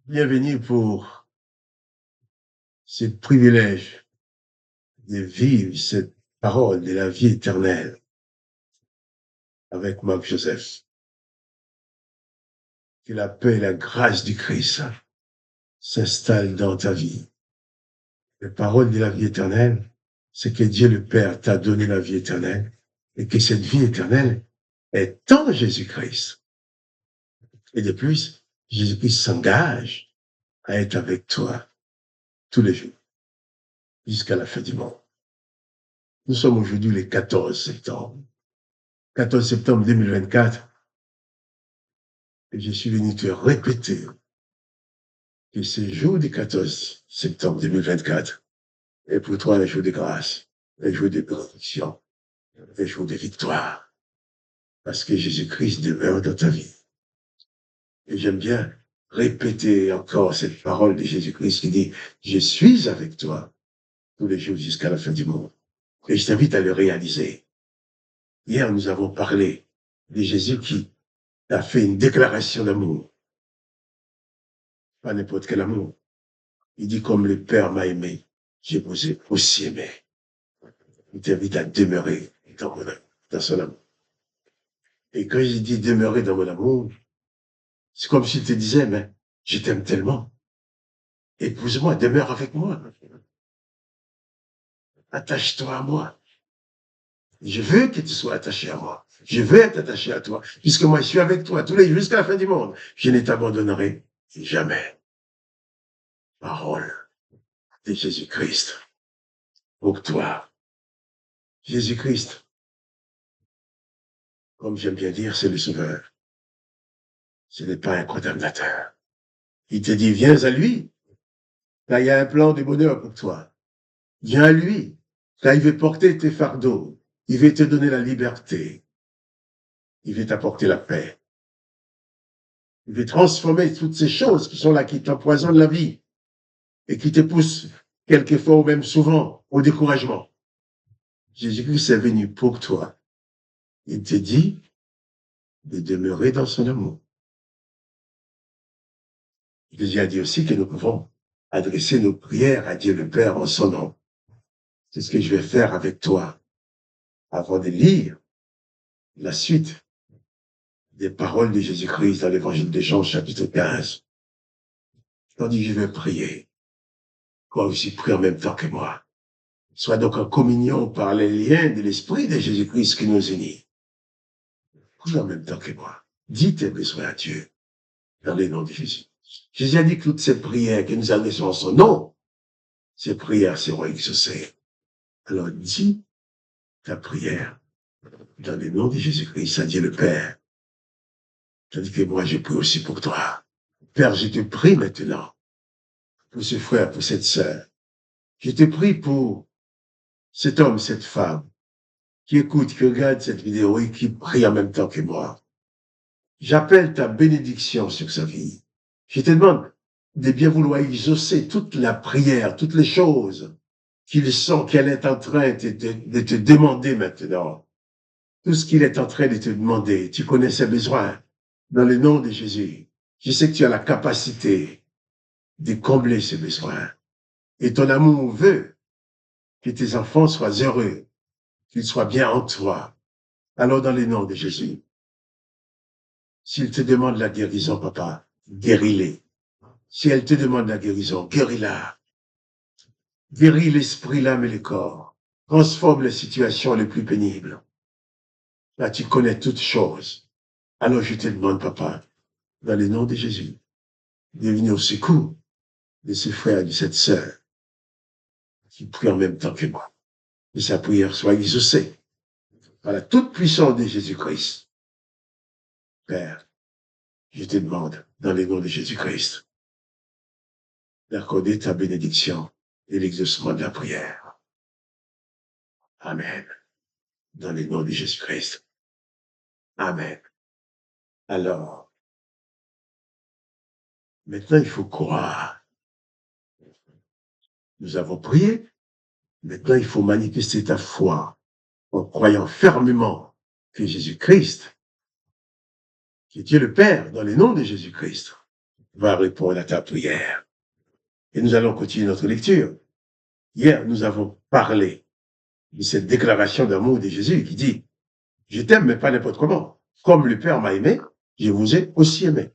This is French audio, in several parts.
Bienvenue pour ce privilège de vivre cette parole de la vie éternelle avec Marc Joseph. Que la paix et la grâce du Christ s'installent dans ta vie. La parole de la vie éternelle, c'est que Dieu le Père t'a donné la vie éternelle et que cette vie éternelle est en Jésus-Christ. Et de plus, Jésus-Christ s'engage à être avec toi tous les jours jusqu'à la fin du monde. Nous sommes aujourd'hui le 14 septembre. 14 septembre 2024. Et je suis venu te répéter que ce jour du 14 septembre 2024 est pour toi un jour de grâce, un jour de bénédiction, un jour de victoire. Parce que Jésus-Christ demeure dans ta vie. Et j'aime bien répéter encore cette parole de Jésus-Christ qui dit « Je suis avec toi tous les jours jusqu'à la fin du monde. » Et je t'invite à le réaliser. Hier, nous avons parlé de Jésus qui a fait une déclaration d'amour. Pas n'importe quel amour. Il dit « Comme le Père m'a aimé, je vous ai aussi aimé. » Il t'invite à demeurer dans son amour. Et quand il dit demeurer dans mon amour, c'est comme s'il te disait, mais je t'aime tellement. Épouse-moi, demeure avec moi. Attache-toi à moi. Je veux que tu sois attaché à moi. Je veux être attaché à toi, puisque moi je suis avec toi tous les jours jusqu'à la fin du monde. Je ne t'abandonnerai jamais. Parole de Jésus-Christ pour toi. Jésus-Christ, comme j'aime bien dire, c'est le Sauveur. Ce n'est pas un condamnateur. Il te dit, viens à lui. Là, il y a un plan de bonheur pour toi. Viens à lui. Là, il veut porter tes fardeaux. Il veut te donner la liberté. Il veut t'apporter la paix. Il veut transformer toutes ces choses qui sont là, qui t'empoisonnent la vie et qui te poussent quelquefois ou même souvent au découragement. Jésus-Christ est venu pour toi. Il te dit de demeurer dans son amour. Il a dit aussi que nous pouvons adresser nos prières à Dieu le Père en son nom. C'est ce que je vais faire avec toi avant de lire la suite des paroles de Jésus-Christ dans l'évangile de Jean, chapitre 15. Tandis que je vais prier, toi aussi prie en même temps que moi. Sois donc en communion par les liens de l'Esprit de Jésus-Christ qui nous unit. Prie en même temps que moi. Dis tes besoins à Dieu dans le nom de Jésus. Jésus a dit que toutes ces prières que nous adressons en son nom, ces prières seront exaucées. Alors dis ta prière dans le nom de Jésus-Christ à Dieu le Père. Tandis que moi, je prie aussi pour toi. Père, je te prie maintenant pour ce frère, pour cette sœur. Je te prie pour cet homme, cette femme, qui écoute, qui regarde cette vidéo et qui prie en même temps que moi. J'appelle ta bénédiction sur sa vie. Je te demande de bien vouloir exaucer toute la prière, toutes les choses qu'elle est en train de te demander maintenant. Tout ce qu'il est en train de te demander, tu connais ses besoins. Dans le nom de Jésus, je sais que tu as la capacité de combler ses besoins. Et ton amour veut que tes enfants soient heureux, qu'ils soient bien en toi. Alors, dans le nom de Jésus, s'il te demande la guérison, papa, guéris-les. Si elle te demande la guérison, guéris-la. Guéris l'esprit, l'âme et le corps. Transforme les situations les plus pénibles. Là, tu connais toutes choses. Alors, je te demande, papa, dans le nom de Jésus, de venir au secours de ce frère et de cette sœur qui prie en même temps que moi. Que sa prière soit exaucée par la toute puissance de Jésus-Christ. Père, je te demande, dans le nom de Jésus-Christ, d'accorder ta bénédiction et l'exaucement de la prière. Amen. Dans le nom de Jésus-Christ. Amen. Alors, maintenant, il faut croire. Nous avons prié. Maintenant, il faut manifester ta foi en croyant fermement que Jésus-Christ, que Dieu le Père, dans le nom de Jésus-Christ, va répondre à ta prière. Et nous allons continuer notre lecture. Hier, nous avons parlé de cette déclaration d'amour de Jésus qui dit « Je t'aime, mais pas n'importe comment. Comme le Père m'a aimé, je vous ai aussi aimé. »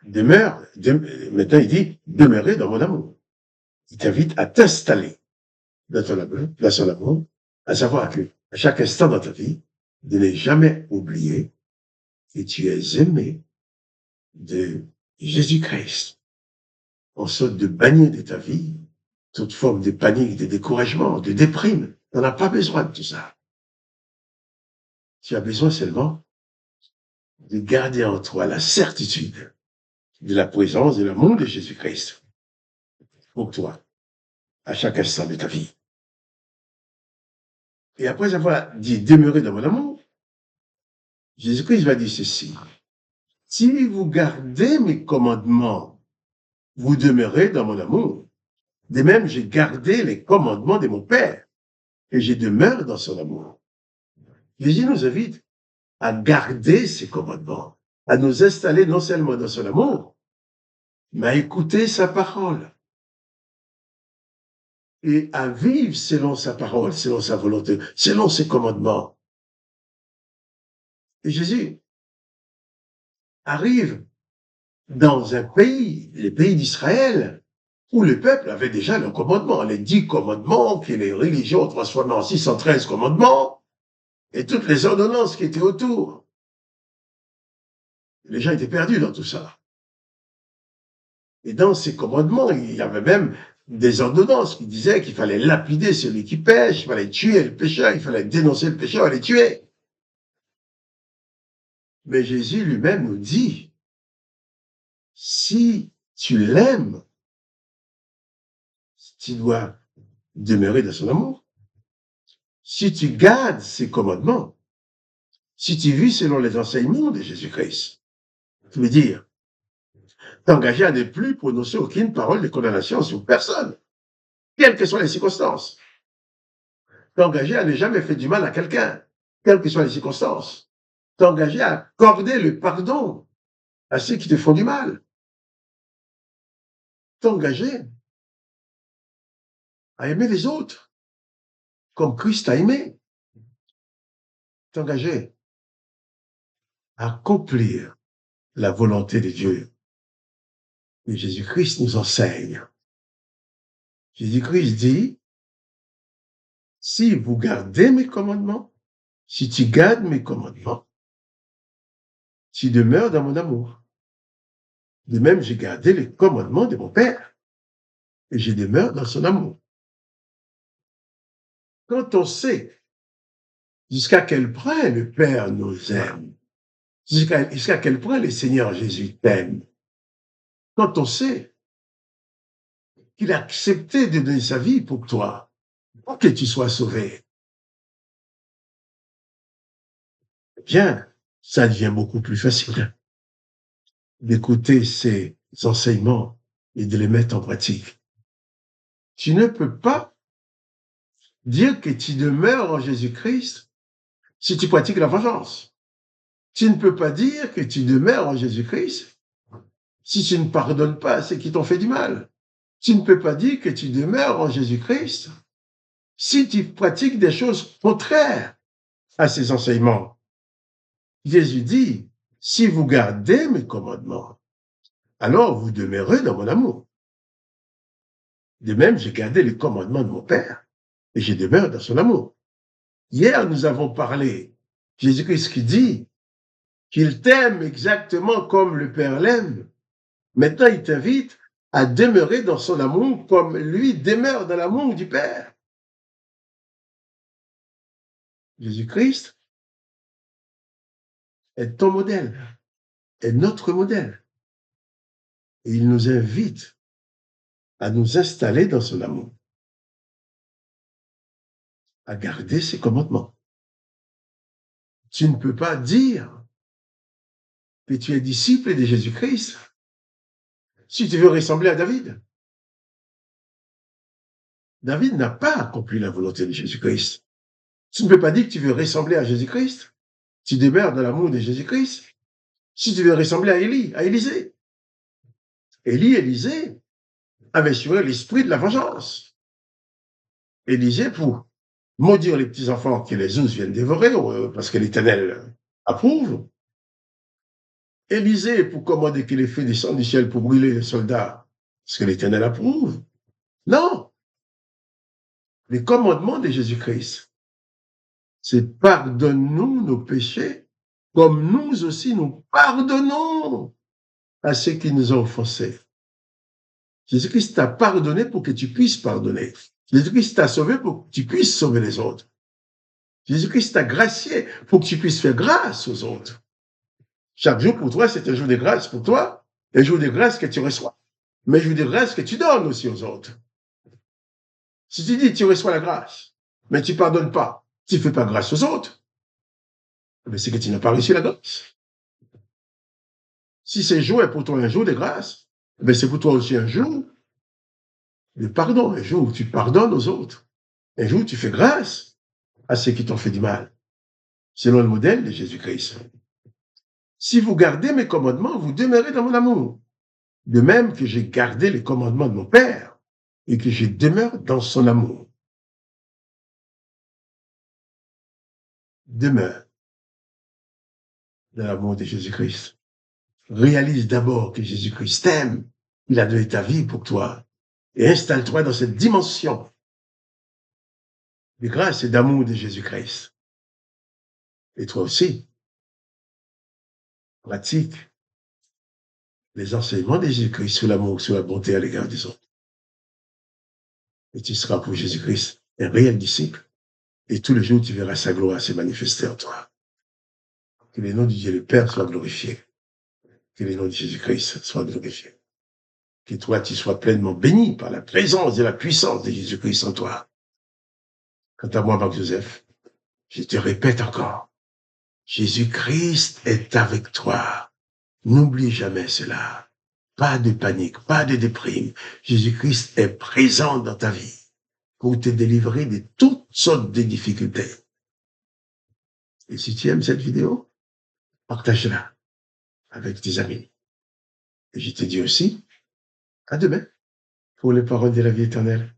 Maintenant il dit « Demeurez dans mon amour. » Il t'invite à t'installer dans son amour, à savoir que à chaque instant dans ta vie, de ne jamais oublier que tu es aimé de Jésus-Christ. En sorte de bannir de ta vie toute forme de panique, de découragement, de déprime. Tu n'en as pas besoin de tout ça. Tu as besoin seulement de garder en toi la certitude de la présence, de l'amour de Jésus-Christ pour toi, à chaque instant de ta vie. Et après avoir dit demeurer dans mon amour, Jésus-Christ va dire ceci. Si vous gardez mes commandements, vous demeurez dans mon amour. De même, j'ai gardé les commandements de mon Père et je demeure dans son amour. Jésus nous invite à garder ses commandements, à nous installer non seulement dans son amour, mais à écouter sa parole et à vivre selon sa parole, selon sa volonté, selon ses commandements. Et Jésus arrive dans un pays, le pays d'Israël, où le peuple avait déjà le commandement, les 10 commandements que les religions ont transformés en 613 commandements, et toutes les ordonnances qui étaient autour. Les gens étaient perdus dans tout ça. Et dans ces commandements, il y avait même des ordonnances qui disaient qu'il fallait lapider celui qui pêche, il fallait tuer le pécheur, il fallait dénoncer le pécheur et les tuer. Mais Jésus lui-même nous dit, si tu l'aimes, tu dois demeurer dans son amour. Si tu gardes ses commandements, si tu vis selon les enseignements de Jésus-Christ, ça veut dire t'engager à ne plus prononcer aucune parole de condamnation sur personne, quelles que soient les circonstances. T'engager à ne jamais faire du mal à quelqu'un, quelles que soient les circonstances. T'engager à accorder le pardon à ceux qui te font du mal. T'engager à aimer les autres comme Christ a aimé. T'engager à accomplir la volonté de Dieu. Et Jésus-Christ nous enseigne. Jésus-Christ dit, si vous gardez mes commandements, si tu gardes mes commandements, tu demeures dans mon amour. De même, j'ai gardé les commandements de mon Père et je demeure dans son amour. Quand on sait jusqu'à quel point le Père nous aime, jusqu'à quel point le Seigneur Jésus t'aime, quand on sait qu'il a accepté de donner sa vie pour toi, pour que tu sois sauvé, eh bien, ça devient beaucoup plus facile d'écouter ces enseignements et de les mettre en pratique. Tu ne peux pas dire que tu demeures en Jésus-Christ si tu pratiques la vengeance. Tu ne peux pas dire que tu demeures en Jésus-Christ si tu ne pardonnes pas à ceux qui t'ont fait du mal. Tu ne peux pas dire que tu demeures en Jésus-Christ si tu pratiques des choses contraires à ces enseignements. Jésus dit, si vous gardez mes commandements, alors vous demeurez dans mon amour. De même, j'ai gardé les commandements de mon Père et je demeure dans son amour. Hier, nous avons parlé, Jésus-Christ qui dit qu'il t'aime exactement comme le Père l'aime. Maintenant, il t'invite à demeurer dans son amour comme lui demeure dans l'amour du Père. Jésus-Christ est ton modèle, est notre modèle. Et il nous invite à nous installer dans son amour, à garder ses commandements. Tu ne peux pas dire que tu es disciple de Jésus-Christ si tu veux ressembler à David. David n'a pas accompli la volonté de Jésus-Christ. Tu ne peux pas dire que tu veux ressembler à Jésus-Christ. Tu demeures dans l'amour de Jésus-Christ. Si tu veux ressembler à Élie, à Élisée. Élisée, avait sur l'esprit de la vengeance. Élisée, pour maudire les petits-enfants que les ours viennent dévorer, parce que l'Éternel approuve. Élisée, pour commander que les feux descendent du ciel pour brûler les soldats, parce que l'Éternel approuve. Non, les commandements de Jésus-Christ, c'est pardonne-nous nos péchés, comme nous aussi nous pardonnons à ceux qui nous ont offensés. Jésus-Christ t'a pardonné pour que tu puisses pardonner. Jésus-Christ t'a sauvé pour que tu puisses sauver les autres. Jésus-Christ t'a gracié pour que tu puisses faire grâce aux autres. Chaque jour pour toi, c'est un jour de grâce pour toi, un jour de grâce que tu reçois, mais un jour de grâce que tu donnes aussi aux autres. Si tu dis tu reçois la grâce, mais tu ne pardonnes pas, tu ne fais pas grâce aux autres, mais c'est que tu n'as pas reçu la grâce. Si ce jour est pour toi un jour de grâce, mais c'est pour toi aussi un jour de pardon, un jour où tu pardonnes aux autres, un jour où tu fais grâce à ceux qui t'ont fait du mal, selon le modèle de Jésus-Christ. Si vous gardez mes commandements, vous demeurez dans mon amour. De même que j'ai gardé les commandements de mon Père et que je demeure dans son amour. Demeure dans l'amour de Jésus-Christ. Réalise d'abord que Jésus-Christ t'aime. Il a donné ta vie pour toi. Et installe-toi dans cette dimension de grâce et d'amour de Jésus-Christ. Et toi aussi, pratique les enseignements de Jésus-Christ sur l'amour, sur la bonté à l'égard des autres. Et tu seras pour Jésus-Christ un réel disciple. Et tous les jours, tu verras sa gloire se manifester en toi. Que le nom de Dieu le Père soit glorifié. Que le nom de Jésus-Christ soit glorifié. Que toi, tu sois pleinement béni par la présence et la puissance de Jésus-Christ en toi. Quant à moi, Marc-Joseph, je te répète encore, Jésus-Christ est avec toi. N'oublie jamais cela. Pas de panique, pas de déprime. Jésus-Christ est présent dans ta vie pour te délivrer de toutes sortes de difficultés. Et si tu aimes cette vidéo, partage-la avec tes amis. Et je te dis aussi, à demain pour les paroles de la vie éternelle.